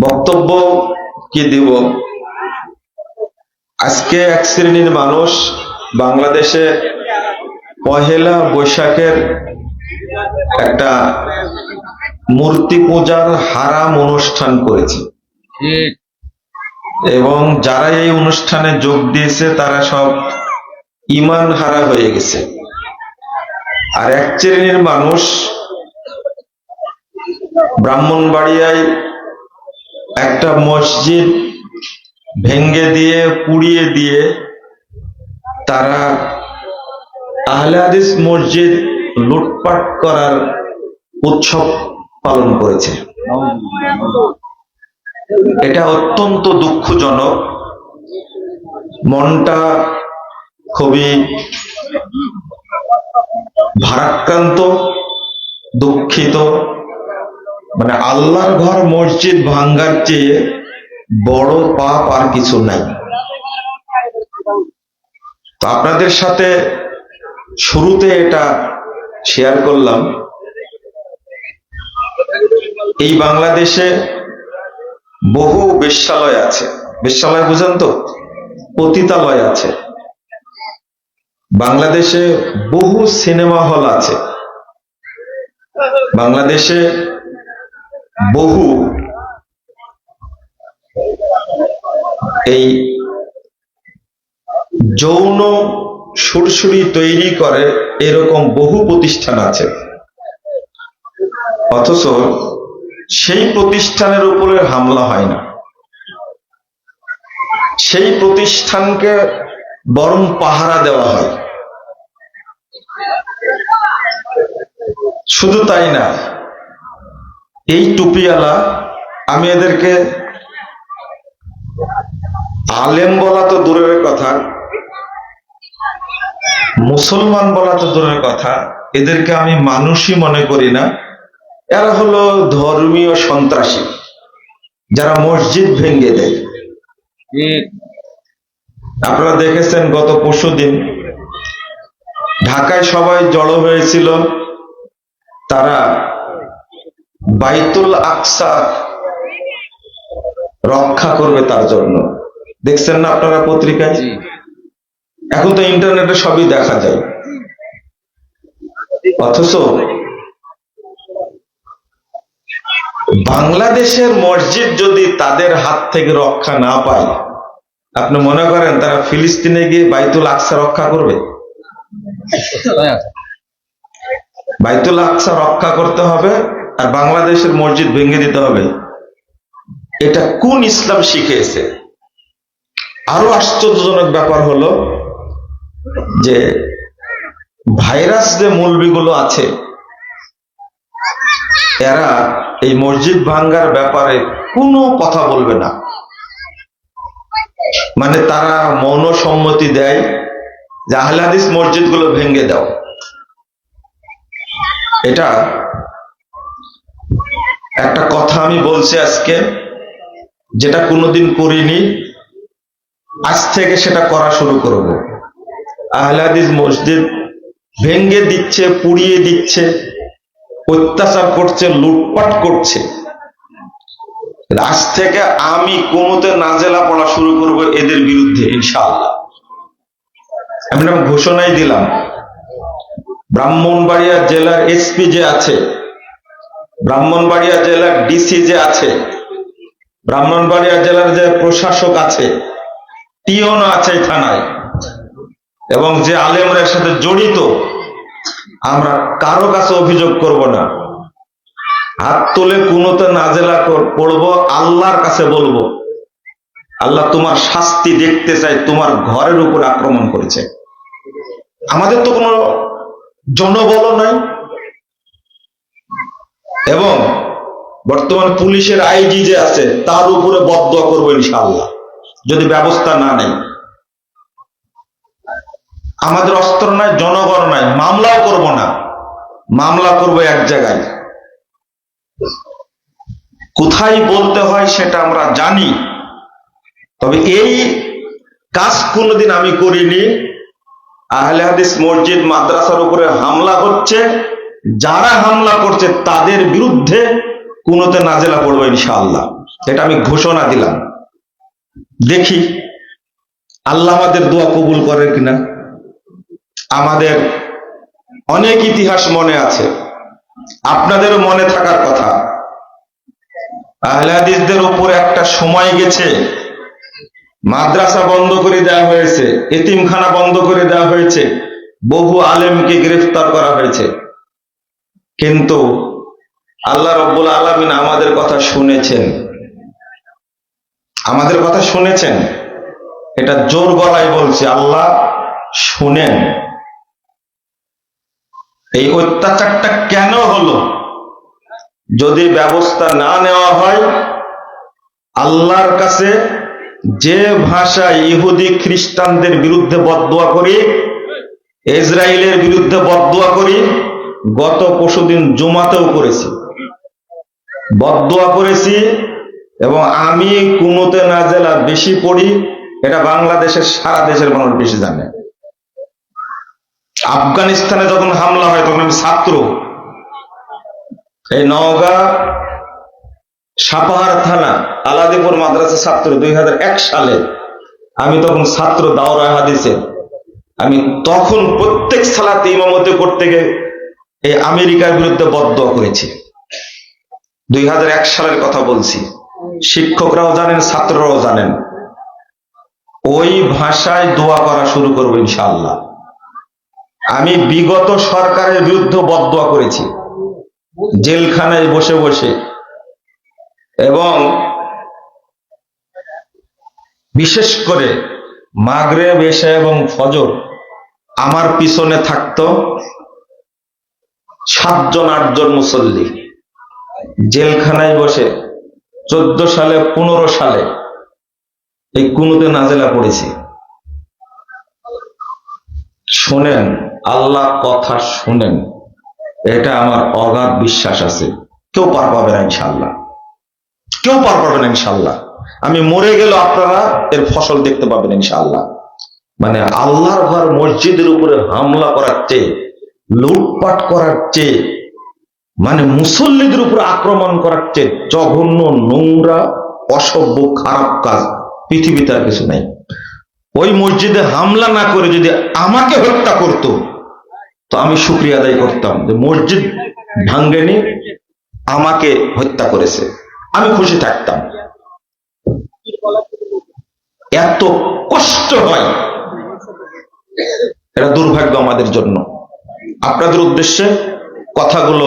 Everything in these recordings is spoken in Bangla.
বক্তব্য কি দিব? আজকে এক শ্রেণীর মানুষ বাংলাদেশে পহেলা বৈশাখের একটা মূর্তি পূজার হারাম অনুষ্ঠান করেছে এবং যারা এই অনুষ্ঠানে যোগ দিয়েছে তারা সব ঈমান হারা হয়ে গেছে। আর এক শ্রেণীর মানুষ ব্রাহ্মণবাড়িয়ায় একটা মসজিদ ভেঙ্গে দিয়ে পুড়িয়ে দিয়ে তারা আহলে হাদিস মসজিদ লুটপাট করার উৎসব পালন করেছে। এটা অত্যন্ত দুঃখজনক, মনটা খুবই ভারাক্রান্ত, দুঃখিত। মানে আল্লাহর ঘর মসজিদ ভাঙ্গার চেয়ে বড় পাপ আর কিছু নাই। তো আপনাদের সাথে শুরুতে এটা শেয়ার করলাম। এই বাংলাদেশে বহু বেশ্যালয় আছে। বেশ্যালয় বুঝেন তো? পতিতালয় আছে। বাংলাদেশে বহু সিনেমা হল আছে। বাংলাদেশে বহু এই যৌন সুরসুরি তৈরি করে এরকম বহু প্রতিষ্ঠান আছে, অথচ সেই প্রতিষ্ঠানের উপরে হামলা হয় না। সেই প্রতিষ্ঠানকে বরং পাহারা দেওয়া হয়। শুধু তাই না, এই টুপিওয়ালা, আমি এদেরকে আলেম বলা তো দূরের কথা, মুসলমান বলা তো দূরের কথা, এদেরকে আমি মানুষই মনে করি না। এরা হলো ধর্মীয় সন্ত্রাসী, যারা মসজিদ ভেঙ্গে দেয়। আপনারা দেখেছেন গত পরশুদিন ঢাকায় সবাই জড়ো হয়েছিল, তারা বাইতুল আকসা রক্ষা করবে তার জন্য। দেখছেন না আপনারা পত্রিকায়? এখন তো ইন্টারনেটে সবই দেখা যায়। অথচ বাংলাদেশের মসজিদ যদি তাদের হাত থেকে রক্ষা না পায়, আপনি মনে করেন তারা ফিলিস্তিনে গিয়ে বাইতুল আকসা রক্ষা করবে? বাইতুল আকসা রক্ষা করতে হবে আর বাংলাদেশের মসজিদ ভেঙে দিতে হবে। এটা কোন ইসলাম শিখিয়েছে? আরো আশ্চর্যজনক ব্যাপার হলো যে ভাইরাস যে মৌলবীগুলো আছে, এরা এই মসজিদ ভাঙ্গার ব্যাপারে কোনো কথা বলবে না। মানে তারা মৌন সম্মতি দেয় যে আহলে হাদিস মসজিদগুলো ভেঙে দাও। এটা একটা কথা আমি বলছি আজকে, যেটা কোনোদিন করিনি, আজ থেকে সেটা করা শুরু করব। আহলে হাদিস মসজিদ ভেঙ্গে দিচ্ছে, পুড়িয়ে দিচ্ছে, অত্যাচার করছে, লুটপাট করছে। আজ থেকে আমি কোনোতে নাজেলা পড়া শুরু করব এদের বিরুদ্ধে, ইনশাআল্লাহ। আমি ঘোষণাই দিলাম, ব্রাহ্মণবাড়িয়া জেলার এসপি যে আছে, ব্রাহ্মণবাড়িয়া জেলার ডিসি যে আছে, ব্রাহ্মণবাড়িয়া জেলার যে প্রশাসক আছে, টিওন আছে থানায়, এবং যে আলেমরা এর সাথে জড়িত, আমরা কারো কাছে অভিযোগ করব না। হাত তুলে কোনোতে নাজেলা পড়বো, আল্লাহর কাছে বলবো, আল্লাহ তোমার শাস্তি দেখতে চাই, তোমার ঘরের উপর আক্রমণ করেছে। আমাদের তো কোনো জনবল নাই, এবং বর্তমান পুলিশের আইজি যে আছে তার উপরে বদদোয়া করবো ইনশাআল্লাহ, যদি ব্যবস্থা না নেই। আমাদের অস্ত্র নাই, জনগণ নাই, মামলাও করব না। মামলা করব এক জায়গায়, কোথায় বলতে হয় সেটা আমরা জানি। তবে এই কাজ কোনোদিন আমি করিনি। আহলে হাদিস মসজিদ মাদ্রাসার উপরে হামলা হচ্ছে, যারা হামলা করছে তাদের বিরুদ্ধে কুনুতে নাজেলা পড়বো ইনশাআল্লাহ, এটা আমি ঘোষণা দিলাম। দেখি আল্লাহ আমাদের দোয়া কবুল করে কিনা। আমাদের অনেক ইতিহাস মনে আছে, আপনাদেরও মনে থাকার কথা। আহলে হাদিসদের উপর একটা সময় গেছে, মাদ্রাসা বন্ধ করে দেওয়া হয়েছে, এতিমখানা বন্ধ করে দেওয়া হয়েছে, বহু আলেমকে গ্রেফতার করা হয়েছে, কিন্তু আল্লাহ রব্বুল আলামিন আমাদের কথা শুনেছেন। আমাদের কথা শুনেছেন, এটা জোর গলায় বলছে, আল্লাহ শুনেন। এই অত্যাচারটা কেন হলো? যদি ব্যবস্থা না নেওয়া হয়, আল্লাহর কাছে যে ভাষায় ইহুদি খ্রিস্টানদের বিরুদ্ধে বদদোয়া করি, ইসরায়েলের বিরুদ্ধে বদদোয়া করি, গত পরশুদিন জুমাতেও করেছি, বদদোয়া করেছি। এবং আমি কুনুতে নাজেলা বেশি পড়ি, এটা বাংলাদেশের সারা দেশের মানুষ বেশি জানে। আফগানিস্তানে যখন হামলা হয় তখন আমি ছাত্র, এই নওগাঁ সাপাহার থানা আলাদিপুর মাদ্রাসা ছাত্র, 2001 সালে আমি তখন ছাত্র দাওরা হাদিসে। আমি তখন প্রত্যেক সালাতে ইমামতি করতে গিয়ে এই আমেরিকার বিরুদ্ধে বদদোয়া করেছি। 2001 সালের কথা বলছি, শিক্ষকরাও জানেন, ছাত্ররাও জানেন। ওই ভাষায় দোয়া করা শুরু করবো ইনশাআল্লাহ। আমি বিগত সরকারের বিরুদ্ধে বদদোয়া করেছি, জেলখানায় বসে বসে। এবং বিশেষ করে মাগরিব, এশা এবং ফজর আমার পিছনে থাকতো 7 জন 8 জন মুসল্লি, জেলখানায় বসে 14 সালে 15 সালে এই কুনুতে নাজেলা পড়েছি। শোনেন, আল্লাহ কথা শুনেন, এটা আমার অগাধ বিশ্বাস আছে। কেউ পার পাবে না ইনশাআল্লাহ, কেউ পার পাবে না ইনশাআল্লাহ। আমি মরে গেল আপনারা এর ফসল দেখতে পাবেন ইনশাআল্লাহ। মানে আল্লাহর ঘর মসজিদের উপরে হামলা করার চেয়ে, লুটপাট করার চেয়ে, মানে মুসল্লিদের উপরে আক্রমণ করার চেয়ে জঘন্য, নোংরা, অসভ্য, খারাপ কাজ পৃথিবীতে আর কিছু নাই। ওই মসজিদে হামলা না করে যদি আমাকে হত্যা করতো, তো আমি শুকরিয়া আদায় করতাম যে মসজিদ ভাঙ্গেনি, আমাকে হত্যা করেছে, আমি খুশি থাকতাম। এত কষ্ট হয়, এটা দুর্ভাগ্য আমাদের জন্য। আপনাদের উদ্দেশ্যে কথাগুলো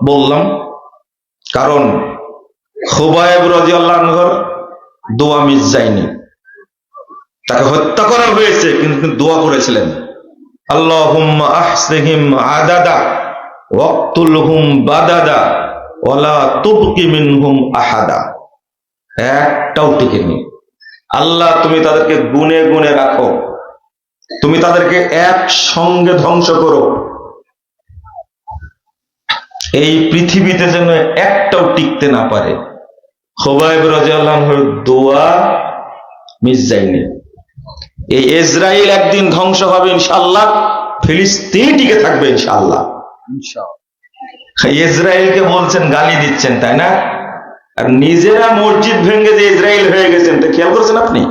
বললাম, কারণ খুবাইব রাদিয়াল্লাহু আনহুর দোয়া মিস যায়নি। তাকে হত্যা করা হয়েছে, কিন্তু দোয়া করেছিলেন, আল্লাহুম্মা আহসিহিম আদাদা ওয়াকতুলহুম বাদাদা ওয়ালা তুবকি মিনহুম আহাদা। একটাও টিকেনি। আল্লাহ তুমি তাদেরকে গুনে গুনে রাখো, তুমি তাদেরকে একসঙ্গে ধ্বংস করো, এই পৃথিবীতে যেন একটাও টিকতে না পারে। খুবাইব রাদিয়াল্লাহু আনহুর দোয়া মিস যায়নি। এই ইসরায়েল একদিন ধ্বংস হবে ইনশাআল্লাহ, ফিলিস্তিন টিকে থাকবে ইনশাআল্লাহ। ইসরায়েলকে বলছেন, গালি দিচ্ছেন, তাই না? আর নিজেরা মসজিদ ভেঙে যে ইসরায়েল হয়ে গেছেন, তা খেয়াল করেছেন আপনি?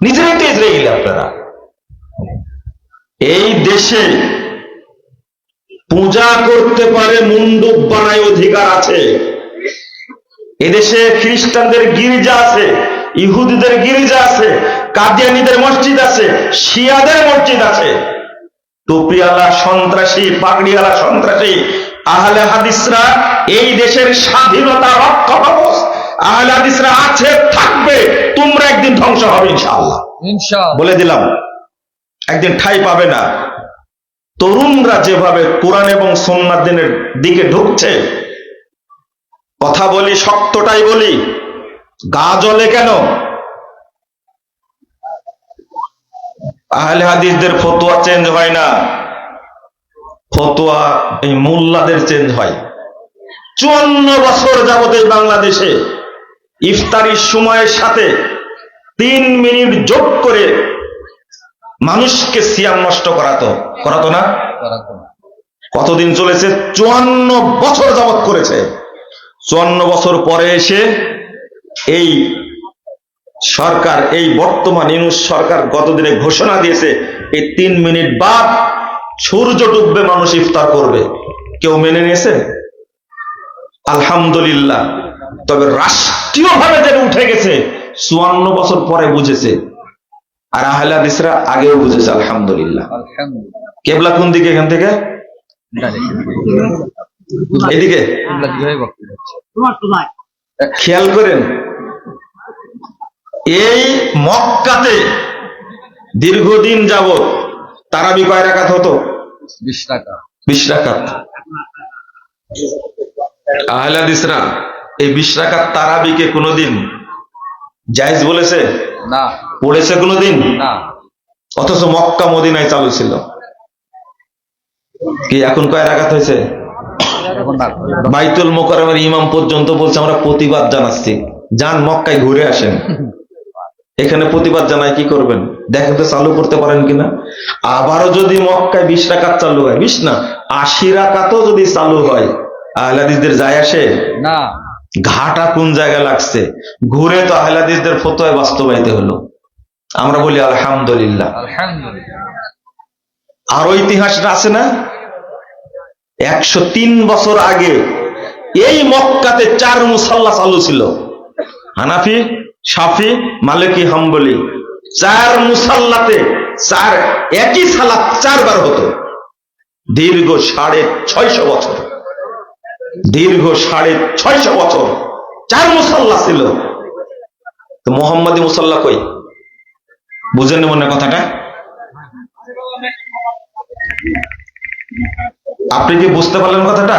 নিজেরাই তো ইসরায়েল আপনারা। এই দেশে পূজা করতে পারে মুন্ডুপ বানায় অধিকার আছে। এদেশে খ্রিস্টানদের গির্জা আছে, ইহুদিদের গির্জা আছে, কাদিয়ানীদের মসজিদ আছে, শিয়াদের মসজিদ আছে। টুপিওয়ালা সন্ত্রাসী, পাগড়িওয়ালা সন্ত্রাসী আহলে হাদিসরা এই দেশের স্বাধীনতা রক্ষা কবচ। আহলে হাদিসরা আছে, থাকবে, তোমরা একদিন ধ্বংস হবে ইনশাআল্লাহ। বলে দিলাম, একদিন ঠাঁই পাবে না। তরুণরা যেভাবে কোরআন এবং সুন্নাত দ্বীনের দিকে ঢুকছে, কথা বলি, সত্যটাই বলি, গা জ্বলে কেন? আহলে হাদিসদের ফতোয়া চেঞ্জ হয় না, ফতোয়া এই মোল্লাদের চেঞ্জ হয়। 54 বছর যাবত এই বাংলাদেশে ইফতারির সময়ের সাথে 3 মিনিট যোগ করে মানুষকে সিয়াম নষ্ট করাতো না? কতদিন চলেছে? 54 বছর যাবত করেছে। 54 বছর পরে এসে এই সরকার, এই বর্তমান ইউনূস সরকার গতদিনে ঘোষণা দিয়েছে এই 3 মিনিট বাদ সূর্য ডুববে, মানুষ ইফতার করবে। কেউ মেনে নিয়েছে? আলহামদুলিল্লাহ। তবে রাষ্ট্রীয়ভাবে যেটা উঠে গেছে 54 বছর পরে বুঝেছে, আর আহলে হাদিসরা আগেও বুঝেছে। আলহামদুলিল্লাহ। কেবলা কোন দিকে? এখান থেকে এদিকে খেয়াল করেন। এই মক্কাতে দীর্ঘদিন যাবত তারাবি কয় রাকাত হতো? 20 রাকাত। আহলে হাদিসরা এই 20 রাকাত তারাবিকে কোনোদিন জায়েজ বলেছে? না। পড়েছে কোনোদিন? না। অথচ মক্কা মদিনায় চালু ছিল। কি এখন কয় রাকাত হয়েছে? বাইতুল মোকাররমের ইমাম পর্যন্ত বলছে আমরা প্রতিবাদ জানাচ্ছি। যান মক্কায় ঘুরে আসেন। এখানে প্রতিবাদ জানায় কি করবেন? দেখেন তো চালু করতে পারেন কিনা। আবারও যদি মক্কায় 20 রাকাত চালু হয়, 20 না 80 রাকাতও যদি চালু হয়, আহলে হাদিসদের যায় আসে না। ঘাটা কোন জায়গায় লাগছে? ঘুরে তো আহলে হাদিসদের ফতোয়ায় বাস্তবায়িত হলো। আমরা বলি আলহামদুলিল্লাহ। আরো ইতিহাসটা আছে না? 103 বছর আগে এই মক্কাতে 4 মুসাল্লা চালু ছিল। হানাফি, শাফি, মালিকি, হাম্বলি। 4 মুসাল্লাতে একই সালাত 4 বার হতো। দীর্ঘ 650 বছর, দীর্ঘ 650 বছর 4 মুসাল্লা ছিল। তো মোহাম্মদী মুসাল্লা কই? বুঝেন মনে কথাটা? আপনি কি বুঝতে পারলেন কথাটা?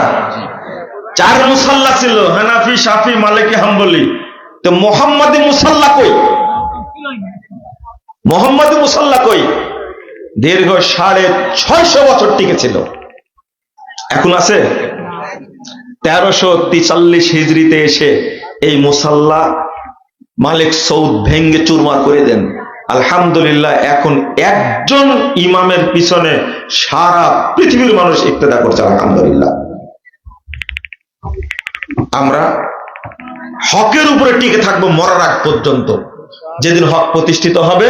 4 মুসাল্লা ছিল, হানাফি, শাফি, মালিকি, হাম্বলি। তো মোহাম্মদী মুসাল্লা কই? মোহাম্মদী মুসাল্লা কই? দীর্ঘ 650 বছর টিকে ছিল। এখন আছে? 1343 হিজরিতে এসে এই মুসাল্লা মালিক সৌদ ভেঙ্গে চুরমার করে দেন। আলহামদুলিল্লাহ, এখন একজন ইমামের পিছনে সারা পৃথিবীর মানুষ ইক্তেদা করছে। আলহামদুলিল্লাহ। আমরা হকের উপরে টিকে থাকবো মরার আগ পর্যন্ত। যেদিন হক প্রতিষ্ঠিত হবে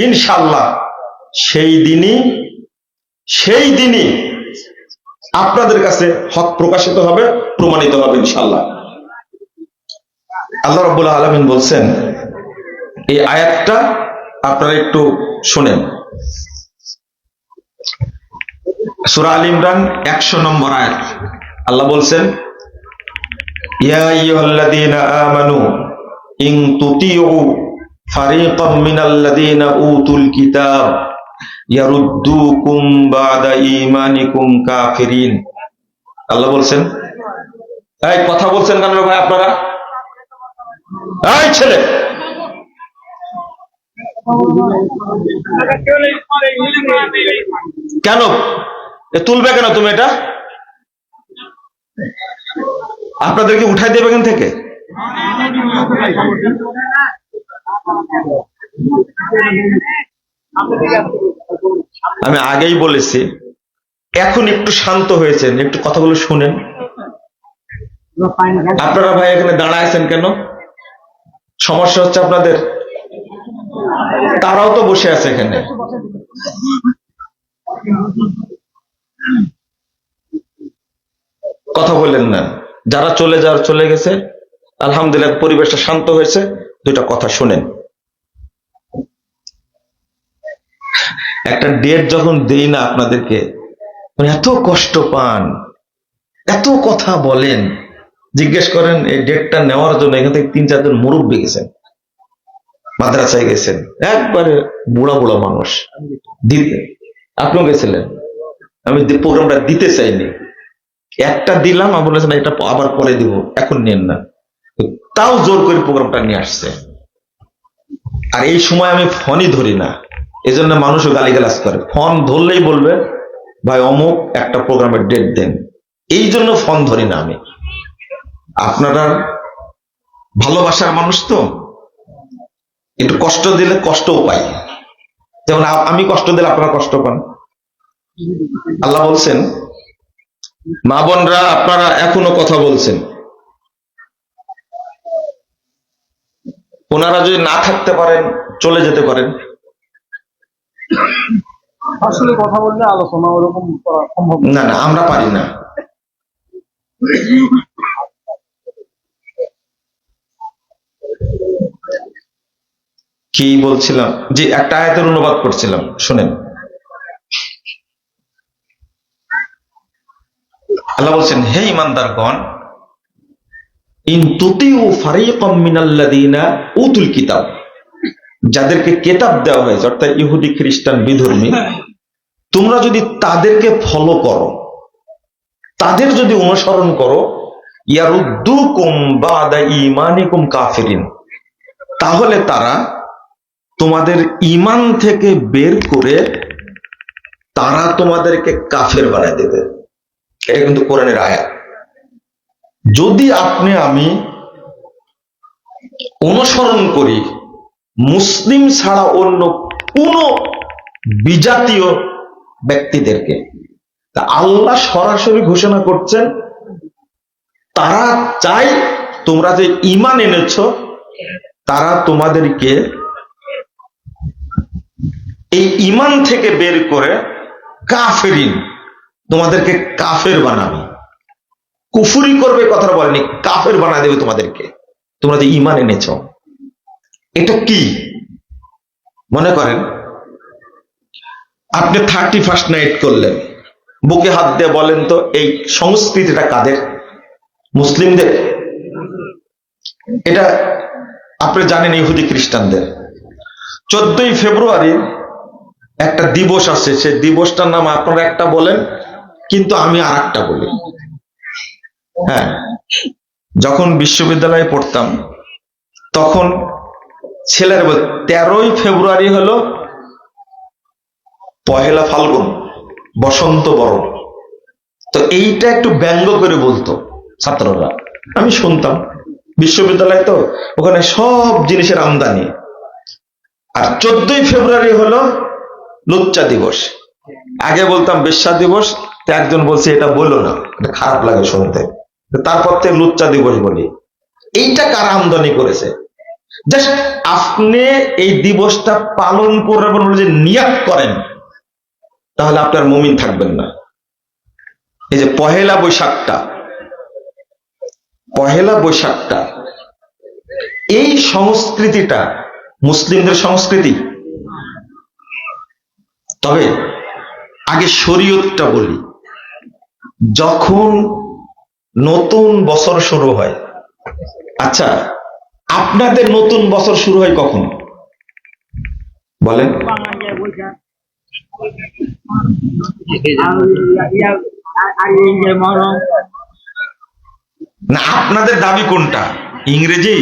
ইনশাআল্লাহ, সেই দিনই আপনাদের কাছে হক প্রকাশিত হবে, প্রমাণিত হবে ইনশাআল্লাহ। আল্লাহ রাব্বুল আলামিন বলছেন, এই আয়াতটা আপনারা একটু শুনেন। সূরা আল ইমরান 100 নম্বর আয়াত। আল্লাহ বলছেন, ইয়া আইয়ুহাল্লাযীনা আমানু ইন তুতিউ ফারীকাম মিনাল্লাযীনা উতুল কিতাব ইয়ারুদ্দুকুম বাদা ঈমানিকুম কাফিরিন। আল্লাহ বলছেন, এই কথা বলছেন কেন ভাই আপনারা? এই ছেলে, কেন তুলবে? কেন তুমি এটা আপনাদেরকে উঠাই দেবে এখান থেকে? আমি আগেই বলেছি, এখন একটু শান্ত হয়েছেন, একটু কথাগুলো শুনেন। আপনারা ভাই এখানে দাঁড়ায় আছেন কেন? সমস্যা হচ্ছে আপনাদের? তারাও তো বসে আছে এখানে। কথা বললেন না। যারা চলে গেছে, আলহামদুলিল্লাহ পরিবেশটা শান্ত হয়েছে। দুইটা কথা শুনেন। একটা ডেট যখন দেই না আপনাদেরকে, এত কষ্ট পান, এত কথা বলেন। জিজ্ঞেস করেন এই ডেটটা নেওয়ার জন্য এখান থেকে 3-4 জন মুরব্বী গেছেন, মাদ্রাসায় গেছেন, একবারে বুড়া মানুষ। আপনিও গেছিলেন। আমি প্রোগ্রামটা দিতে চাইনি, একটা দিলাম, আমি বলেছেন এটা আবার পরে দিব, এখন নেন না। তাও জোর করে প্রোগ্রামটা নিয়ে আসছে। আর এই সময় আমি ফোনই ধরি না, এজন্য মানুষও গালিগালাজ করে। ফোন ধরলেই বলবে ভাই অমুক একটা প্রোগ্রামের ডেট দেন, এই জন্য ফোন ধরি না আমি। আপনারা ভালোবাসার মানুষ তো, একটু কষ্ট দিলে কষ্টও পাই। যেমন আমি কষ্ট দিলে আপনারা কষ্ট পান। আল্লাহ বলছেন, মা বোনরা আপনারা এখনো কথা বলছেন, ওনারা যদি না থাকতে পারেন চলে যেতে পারেন। আসলে কথা বললে আলোচনা ওরকম করা সম্ভব না না, আমরা পারি না। কি বলছিলাম, যে একটা আয়াতের অনুবাদ করছিলাম, শুনেন। আল্লাহ বলছেন, হে ইমানদারগণ, ইন তুতিউ ফারিকাম মিনাল্লাযিনা উতুল কিতাব, যাদেরকে কিতাব দেওয়া হয়েছে অর্থাৎ ইহুদি খ্রিস্টান বিধর্মী, তোমরা যদি তাদেরকে ফলো করো, তাদের যদি অনুসরণ করো, ইয়ারুদ্দুকুম বাদা ঈমানিকুম কাফিরিন, তাহলে তারা তোমাদের ঈমান থেকে বের করে তারা তোমাদেরকে কাফের বানায় দেবে। এটা কিন্তু কোরআনের আয়াত। যদি আপনি আমি অনুসরণ করি মুসলিম ছাড়া অন্য কোন বিজাতীয় ব্যক্তিদেরকে, তা আল্লাহ সরাসরি ঘোষণা করছেন তারা চাই তোমরা যে ঈমান এনেছ তারা তোমাদেরকে এই ঈমান থেকে বের করে কাফেরিন, তোমাদেরকে কাফের বানাবে। কুফরি করবে কথাটা বলেনি, কাফের বানা দেবে তোমাদেরকে, তোমরা যে ঈমান এনেছ। এটা কি মনে করেন, আপনি 31st নাইট করলেন, বুকে হাত দিয়ে বলেন তো এই সংস্কৃতিটা কাদের? মুসলিমদের? এটা আপনি জানেন ইহুদি খ্রিস্টানদের। 14ই ফেব্রুয়ারি একটা দিবস আছে, সেই দিবসটার নাম আপনারা একটা বলেন কিন্তু আমি আর একটা বলি। হ্যাঁ, যখন বিশ্ববিদ্যালয়ে পড়তাম তখন ছেলেরা বল 13ই ফেব্রুয়ারি হলো পহেলা ফাল্গুন, বসন্ত বরণ। তো এইটা একটু ব্যঙ্গ করে বলতো ছাত্ররা, আমি শুনতাম। বিশ্ববিদ্যালয় তো ওখানে সব জিনিসের আমদানি। আর 14ই ফেব্রুয়ারি হলো লুচ্চা দিবস। আগে বলতাম বেশ্যা দিবস, তো একজন বলছে এটা বলো না, এটা খারাপ লাগে শুনতে, তারপর থেকে লুচ্চা দিবস বলি। এইটা কারা আমদানি করেছে? জাস্ট আপনি এই দিবসটা পালন করবেন বলে যে নিয়াত করেন, তাহলে আপনার মুমিন থাকবেন না। এই যে পহেলা বৈশাখটা এই সংস্কৃতিটা মুসলিমদের সংস্কৃতি। তবে আগে শরীয়তটা বলি। যখন নতুন বছর শুরু হয়, আচ্ছা আপনাদের নতুন বছর শুরু হয় কখন বলেন? না, আপনাদের দাবি কোনটা, ইংরেজি,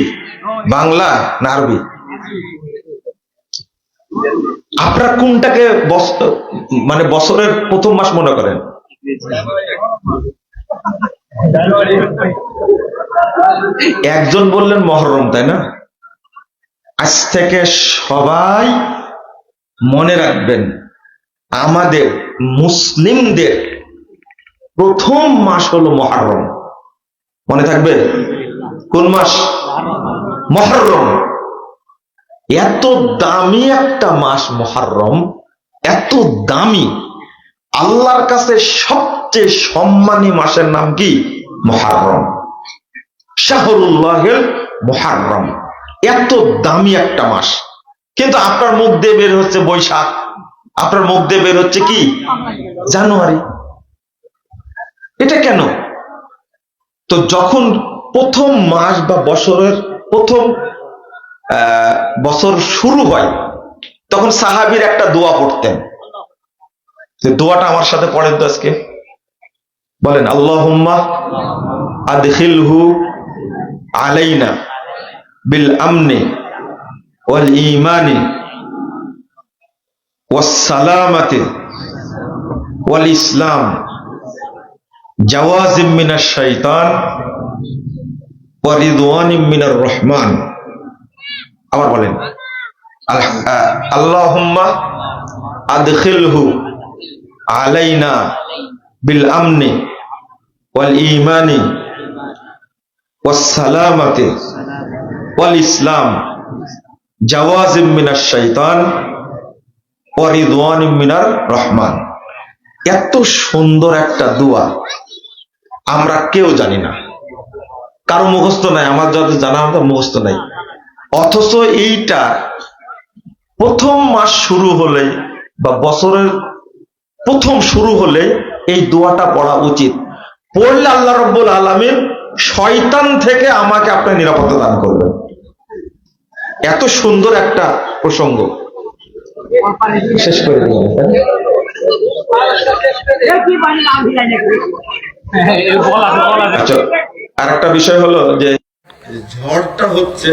বাংলা না আরবি? আপনারা কোনটাকে মানে বছরের প্রথম মাস মনে করেন? একজন বললেন মহররম, তাই না? আজ থেকে সবাই মনে রাখবেন, আমাদের মুসলিমদের প্রথম মাস হলো মহররম। মনে থাকবে? কোন মাস? মহররম। এত দামি একটা মাস মহররম, এত দামি। আল্লাহর কাছে সবচেয়ে সম্মানী মাসের নাম কি? মহররম, শাহরুল্লাহিল মুহাররম। এত দামি একটা মাস, কিন্তু আপনার মুখ দিয়ে বের হচ্ছে বৈশাখ, আপনার মুখ দিয়ে বের হচ্ছে কি জানুয়ারি। এটা কেন? তো যখন প্রথম মাস বা বছরের প্রথম বছর শুরু হয়, তখন সাহাবীর একটা দোয়া পড়তেন। দোয়াটা আমার সাথে পড়েন তো আজকে, বলেন আল্লাহুম্মা আদখিলহু আলাইনা বিল আমনি ওয়াল ঈমানি ওয়াস সালামাতি ওয়াল ইসলাম জাওয়াজিম মিনাশ শাইতান ওয়া রিদওয়ানিম মিনার রহমান। আবার বলেন আল্লাহুম্মা আদখিলহু আলাইনা বিল আমনি ওয়াল ঈমানি ওয়াস সালামাতি ওয়াল ইসলাম জাওয়াজিম মিনাশ শাইতান ওয়া রিদওয়ানিম মিনার রহমান। এত সুন্দর একটা দোয়া আমরা কেউ জানি না, কারো মুখস্থ নাই, আমার যত জানা আমাদের মুখস্থ নাই। অথচ এইটা প্রথম মাস শুরু হলে বা বছরের প্রথম শুরু হলে এই দোয়াটা পড়া উচিত। পড়লে আল্লাহ রাব্বুল আলামিন শয়তান থেকে আমাকে আপনি নিরাপত্তা দান করবেন। এত সুন্দর একটা প্রসঙ্গ। শেষ করে দিলাম। আচ্ছা, আর একটা বিষয় হলো যে ঝড়টা হচ্ছে